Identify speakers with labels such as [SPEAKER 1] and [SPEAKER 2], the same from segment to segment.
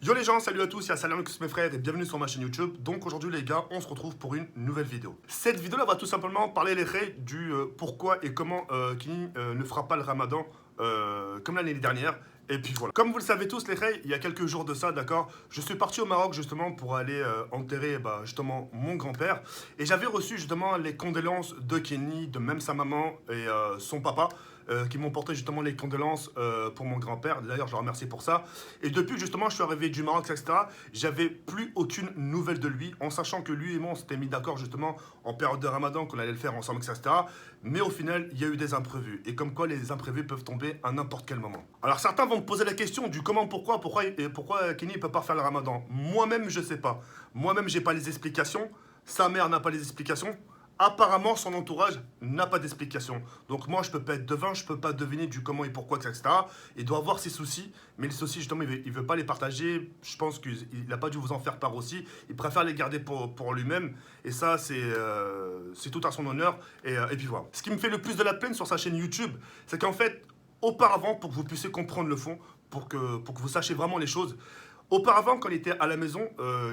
[SPEAKER 1] Yo les gens, salut à tous, c'est Salam mes frères et bienvenue sur ma chaîne YouTube. Donc aujourd'hui les gars, on se retrouve pour une nouvelle vidéo. Cette vidéo là va tout simplement parler les règles du pourquoi et comment Kini ne fera pas le ramadan comme l'année dernière. Et puis voilà. Comme vous le savez tous les règles, il y a quelques jours de ça, d'accord, je suis parti au Maroc justement pour aller enterrer justement mon grand-père. Et j'avais reçu justement les condoléances de Kenny, de même sa maman et son papa. Qui m'ont porté justement les condoléances pour mon grand-père. D'ailleurs, je le remercie pour ça. Et depuis justement, je suis arrivé du Maroc, etc. J'avais plus aucune nouvelle de lui, en sachant que lui et moi, on s'était mis d'accord justement en période de Ramadan qu'on allait le faire ensemble, etc. Mais au final, il y a eu des imprévus. Et comme quoi, les imprévus peuvent tomber à n'importe quel moment. Alors certains vont me poser la question du comment, pourquoi Kenny ne peut pas faire le Ramadan. Moi-même, je sais pas. Moi-même, j'ai pas les explications. Sa mère n'a pas les explications. Apparemment, son entourage n'a pas d'explication. Donc moi, je peux pas être devin, je peux pas deviner du comment et pourquoi, etc. Il doit avoir ses soucis, mais les soucis, justement, il veut pas les partager. Je pense qu'il n'a pas dû vous en faire part aussi. Il préfère les garder pour lui-même. Et ça, c'est tout à son honneur. Et puis voilà. Ce qui me fait le plus de la peine sur sa chaîne YouTube, c'est qu'en fait, auparavant, pour que vous puissiez comprendre le fond, pour que vous sachiez vraiment les choses, auparavant, quand il était à la maison,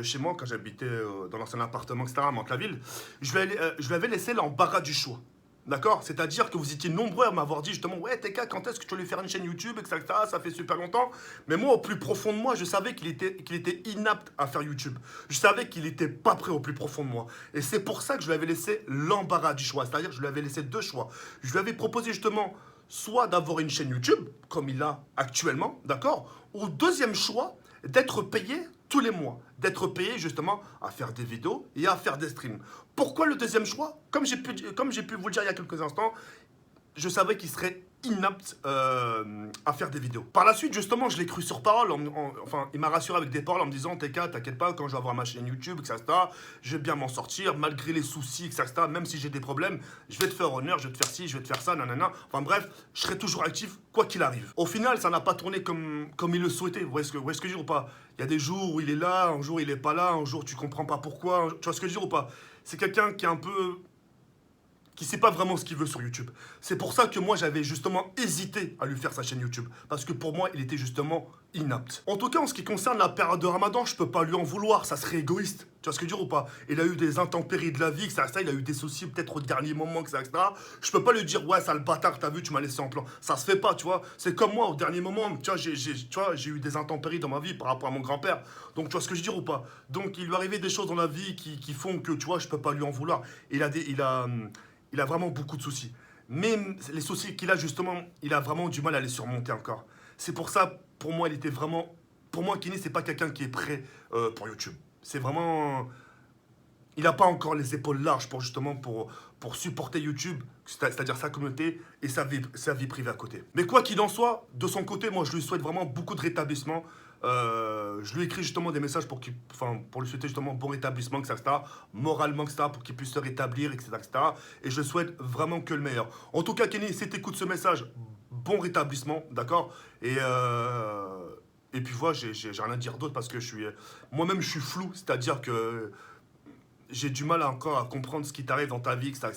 [SPEAKER 1] chez moi, quand j'habitais dans l'ancien appartement, etc., à Mantes-la-Ville, je lui avais laissé l'embarras du choix. D'accord. C'est-à-dire que vous étiez nombreux à m'avoir dit justement, ouais, TK, quand est-ce que tu veux lui faire une chaîne YouTube, etc. Ça fait super longtemps. Mais moi, au plus profond de moi, je savais qu'il était inapte à faire YouTube. Je savais qu'il n'était pas prêt au plus profond de moi. Et c'est pour ça que je lui avais laissé l'embarras du choix. C'est-à-dire que je lui avais laissé deux choix. Je lui avais proposé justement soit d'avoir une chaîne YouTube, comme il a actuellement, d'accord, ou deuxième choix, d'être payé tous les mois, d'être payé justement à faire des vidéos et à faire des streams. Pourquoi le deuxième choix? Comme j'ai pu vous le dire il y a quelques instants, je savais qu'il serait inapte à faire des vidéos. Par la suite, justement, je l'ai cru sur parole. Enfin, il m'a rassuré avec des paroles en me disant TK, t'inquiète pas, quand je vais avoir ma chaîne YouTube, etc., je vais bien m'en sortir, malgré les soucis, etc., même si j'ai des problèmes, je vais te faire honneur, je vais te faire ci, je vais te faire ça, nanana. Enfin bref, je serai toujours actif, quoi qu'il arrive. Au final, ça n'a pas tourné comme il le souhaitait. Vous voyez ce que je veux dire ou pas? Il y a des jours où il est là, un jour il est pas là, un jour tu comprends pas pourquoi. Tu vois ce que je veux dire ou pas? C'est quelqu'un qui est un peu qui sait pas vraiment ce qu'il veut sur YouTube. C'est pour ça que moi j'avais justement hésité à lui faire sa chaîne YouTube. Parce que pour moi, il était justement inapte. En tout cas, en ce qui concerne la période de Ramadan, je peux pas lui en vouloir, ça serait égoïste. Tu vois ce que je veux dire ou pas? Il a eu des intempéries de la vie, ça, il a eu des soucis peut-être au dernier moment, etc. Je peux pas lui dire, ouais, ça le bâtard, t'as vu, tu m'as laissé en plan. Ça se fait pas, tu vois. C'est comme moi, au dernier moment, tu vois, j'ai eu des intempéries dans ma vie par rapport à mon grand-père. Donc, tu vois ce que je veux dire ou pas? Donc, il lui arrivait des choses dans la vie qui font que, tu vois, je peux pas lui en vouloir. Il a vraiment beaucoup de soucis. Mais les soucis qu'il a justement, il a vraiment du mal à les surmonter encore. C'est pour ça, pour moi, il était vraiment... Pour moi, Kenny, c'est pas quelqu'un qui est prêt pour YouTube. C'est vraiment... Il n'a pas encore les épaules larges pour justement pour supporter YouTube, c'est-à-dire sa communauté et sa vie privée à côté. Mais quoi qu'il en soit, de son côté, moi je lui souhaite vraiment beaucoup de rétablissement. Je lui écris justement des messages pour lui souhaiter justement bon rétablissement, etc. Moralement, etc. Pour qu'il puisse se rétablir, etc., etc. Et je souhaite vraiment que le meilleur. En tout cas, Kenny, si tu écoutes ce message, bon rétablissement, d'accord. Et puis voilà, j'ai rien à dire d'autre parce que moi-même je suis flou, c'est-à-dire que j'ai du mal encore à comprendre ce qui t'arrive dans ta vie, etc.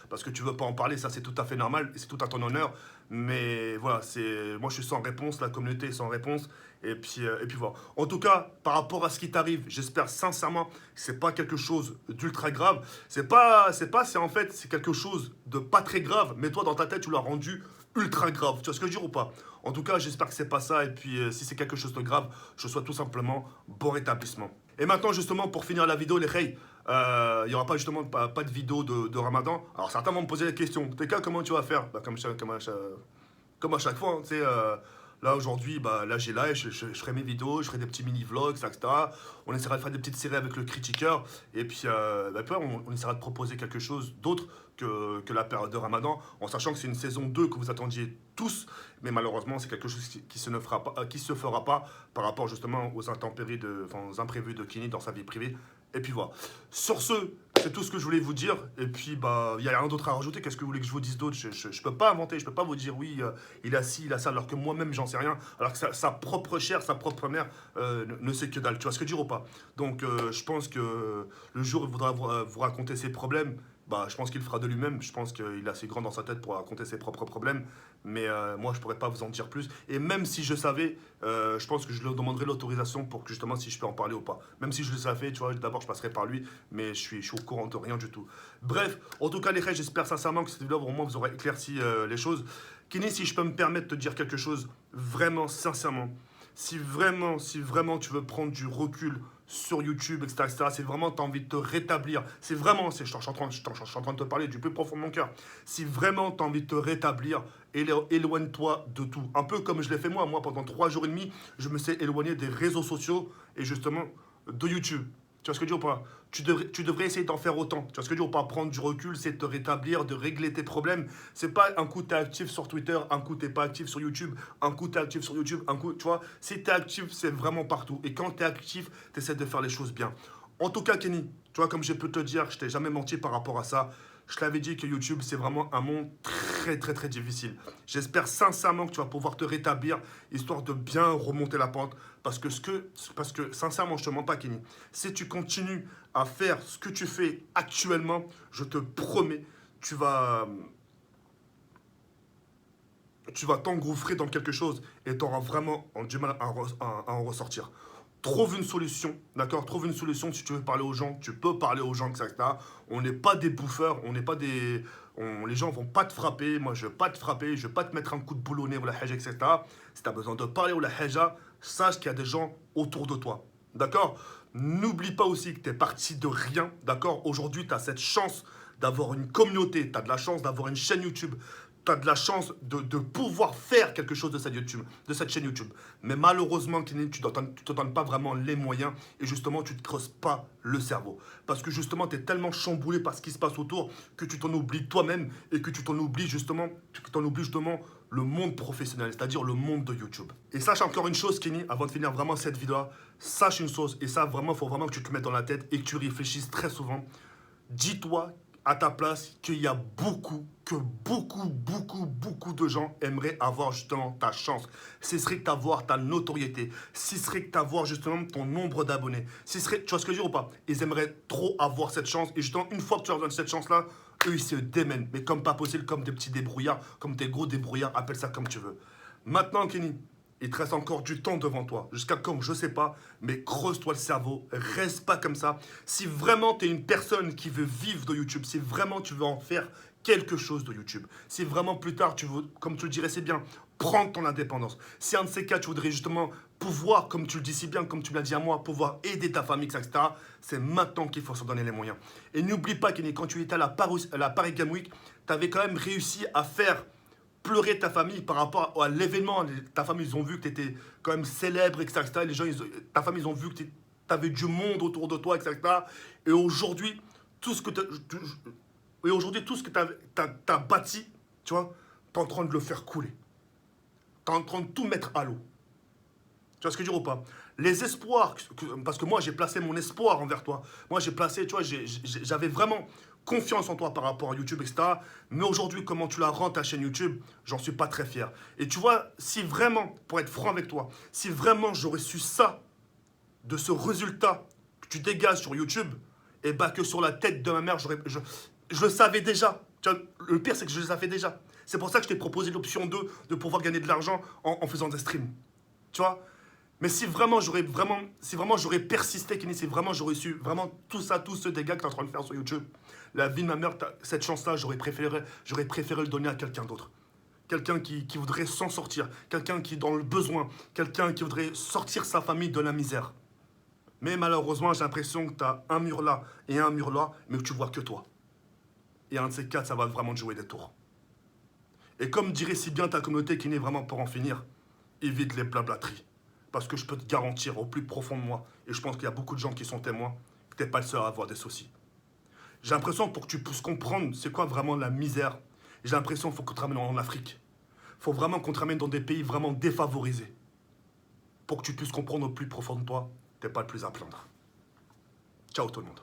[SPEAKER 1] Parce que tu veux pas en parler, ça c'est tout à fait normal et c'est tout à ton honneur. Mais voilà, moi je suis sans réponse, la communauté est sans réponse. Et puis voilà. En tout cas, par rapport à ce qui t'arrive, j'espère sincèrement que c'est pas quelque chose d'ultra grave. C'est en fait, c'est quelque chose de pas très grave. Mais toi, dans ta tête, tu l'as rendu ultra grave. Tu vois ce que je veux dire ou pas? En tout cas, j'espère que c'est pas ça. Et puis, si c'est quelque chose de grave, je souhaite tout simplement bon rétablissement. Et maintenant, justement, pour finir la vidéo, les reilles, il n'y aura pas justement pas de vidéo de Ramadan. Alors certains vont me poser la question, TK, comment tu vas faire? Comme à chaque fois, hein, tu sais, là aujourd'hui, là j'ai live, je ferai mes vidéos, je ferai des petits mini-vlogs, etc. On essaiera de faire des petites séries avec le critiqueur. Et puis, après, on essaiera de proposer quelque chose d'autre que la période de Ramadan, en sachant que c'est une saison 2 que vous attendiez tous, mais malheureusement c'est quelque chose qui se fera pas par rapport justement aux intempéries, aux imprévus de Kenny dans sa vie privée. Et puis voilà. Sur ce, c'est tout ce que je voulais vous dire. Et puis, il n'y a rien d'autre à rajouter. Qu'est-ce que vous voulez que je vous dise d'autre? Je peux pas inventer, je peux pas vous dire oui, il a ci, il a ça, alors que moi-même, j'en sais rien. Alors que sa propre chair, sa propre mère ne sait que dalle. Tu vois ce que je veux dire ou pas? Donc, je pense que le jour où il voudra vous raconter ses problèmes, bah, je pense qu'il le fera de lui-même. Je pense qu'il est assez grand dans sa tête pour raconter ses propres problèmes. Mais moi, je pourrais pas vous en dire plus. Et même si je savais, je pense que je lui demanderais l'autorisation pour que justement si je peux en parler ou pas. Même si je le savais, tu vois, d'abord je passerai par lui. Mais je suis au courant de rien du tout. Bref, en tout cas, les frères, j'espère sincèrement que cette vidéo, au moins, vous aurez éclairci les choses. Kenny, si je peux me permettre de te dire quelque chose, vraiment, sincèrement, si vraiment tu veux prendre du recul sur YouTube, etc., si vraiment tu as envie de te rétablir, c'est vraiment, je suis en train de te parler du plus profond de mon cœur, si vraiment tu as envie de te rétablir, éloigne-toi de tout. Un peu comme je l'ai fait moi, pendant 3 jours et demi, je me suis éloigné des réseaux sociaux et justement de YouTube. Tu vois ce que je veux dire ou pas? Tu devrais essayer d'en faire autant. Tu vois ce que je veux dire ou pas? Prendre du recul, c'est de te rétablir, de régler tes problèmes. C'est pas un coup t'es actif sur Twitter, un coup t'es pas actif sur YouTube, un coup t'es actif sur YouTube, un coup, tu vois. Si t'es actif, c'est vraiment partout. Et quand t'es actif, t'essaies de faire les choses bien. En tout cas, Kenny, tu vois, comme je peux te dire, je t'ai jamais menti par rapport à ça. Je t'avais dit que YouTube, c'est vraiment un monde très difficile. J'espère sincèrement que tu vas pouvoir te rétablir, histoire de bien remonter la pente. Parce que sincèrement, je te mens pas, Kenny. Si tu continues à faire ce que tu fais actuellement, je te promets, tu vas t'engouffrer dans quelque chose et tu auras vraiment du mal à en ressortir. Trouve une solution, d'accord? Trouve une solution si tu veux parler aux gens. Tu peux parler aux gens, etc. On n'est pas des bouffeurs, on n'est pas des... les gens vont pas te frapper, moi je vais pas te frapper, je vais pas te mettre un coup de boule au nez ou la haja, etc. Si tu as besoin de parler ou la haja, sache qu'il y a des gens autour de toi, d'accord? N'oublie pas aussi que tu es parti de rien, d'accord? Aujourd'hui, tu as cette chance d'avoir une communauté, tu as de la chance d'avoir une chaîne YouTube, tu as de la chance de pouvoir faire quelque chose de cette chaîne YouTube. Mais malheureusement, Kenny, tu ne te donnes pas vraiment les moyens et justement, tu ne te creuses pas le cerveau. Parce que justement, tu es tellement chamboulé par ce qui se passe autour que tu t'en oublies toi-même et que tu t'en oublies justement le monde professionnel, c'est-à-dire le monde de YouTube. Et sache encore une chose, Kenny, avant de finir vraiment cette vidéo, sache une chose, et ça vraiment, il faut vraiment que tu te le mettes dans la tête et que tu réfléchisses très souvent. Dis-toi à ta place qu'il y a beaucoup de gens aimeraient avoir justement ta chance. Ce serait que d'avoir ta notoriété. Ce serait que d'avoir justement ton nombre d'abonnés. Tu vois ce que je veux dire ou pas? Ils aimeraient trop avoir cette chance. Et justement, une fois que tu leur donnes cette chance-là, eux, ils se démènent. Mais comme pas possible, comme des petits débrouillards, comme des gros débrouillards, appelle ça comme tu veux. Maintenant, Kenny, il te reste encore du temps devant toi. Jusqu'à quand, je sais pas, mais creuse-toi le cerveau. Reste pas comme ça. Si vraiment tu es une personne qui veut vivre de YouTube, si vraiment tu veux en faire quelque chose de YouTube, si vraiment plus tard tu veux, comme tu le dirais, c'est bien, prendre ton indépendance. Si un de ces cas, tu voudrais justement pouvoir, comme tu le dis si bien, comme tu me l'as dit à moi, pouvoir aider ta famille, etc., c'est maintenant qu'il faut se donner les moyens. Et n'oublie pas, Kenny, quand tu étais à la Paris Game Week, tu avais quand même réussi à faire pleurer ta famille par rapport à l'événement. Ta famille, ils ont vu que tu étais quand même célèbre, etc. Les gens, ta famille, ils ont vu que tu avais du monde autour de toi, etc. Et aujourd'hui, tout ce que tu as bâti, tu vois, tu es en train de le faire couler. Tu es en train de tout mettre à l'eau. Tu vois ce que je veux dire ou pas? Les espoirs, parce que moi j'ai placé mon espoir envers toi. Moi j'ai placé, tu vois, j'avais vraiment confiance en toi par rapport à YouTube, etc. Mais aujourd'hui, comment tu la rends ta chaîne YouTube, j'en suis pas très fier. Et tu vois, si vraiment, pour être franc avec toi, si vraiment j'aurais su ça, de ce résultat que tu dégages sur YouTube, et bah que sur la tête de ma mère, je le savais déjà. Tu vois, le pire, c'est que je le savais déjà. C'est pour ça que je t'ai proposé l'option 2 de pouvoir gagner de l'argent en faisant des streams. Tu vois? Mais si vraiment j'aurais persisté, Kenny, si vraiment j'aurais su, vraiment tout ça, tous ce dégâts que tu es en train de faire sur YouTube, la vie de ma mère, cette chance-là, j'aurais préféré le donner à quelqu'un d'autre. Quelqu'un qui voudrait s'en sortir, quelqu'un qui est dans le besoin, quelqu'un qui voudrait sortir sa famille de la misère. Mais malheureusement, j'ai l'impression que tu as un mur là et un mur là, mais que tu vois que toi. Et un de ces quatre, ça va vraiment te jouer des tours. Et comme dirait si bien ta communauté, qui n'est vraiment pour en finir, évite les blablateries. Parce que je peux te garantir au plus profond de moi, et je pense qu'il y a beaucoup de gens qui sont témoins, que tu n'es pas le seul à avoir des soucis. J'ai l'impression, pour que tu puisses comprendre c'est quoi vraiment la misère, j'ai l'impression qu'il faut qu'on te ramène en Afrique. Il faut vraiment qu'on te ramène dans des pays vraiment défavorisés. Pour que tu puisses comprendre au plus profond de toi, tu n'es pas le plus à plaindre. Ciao tout le monde.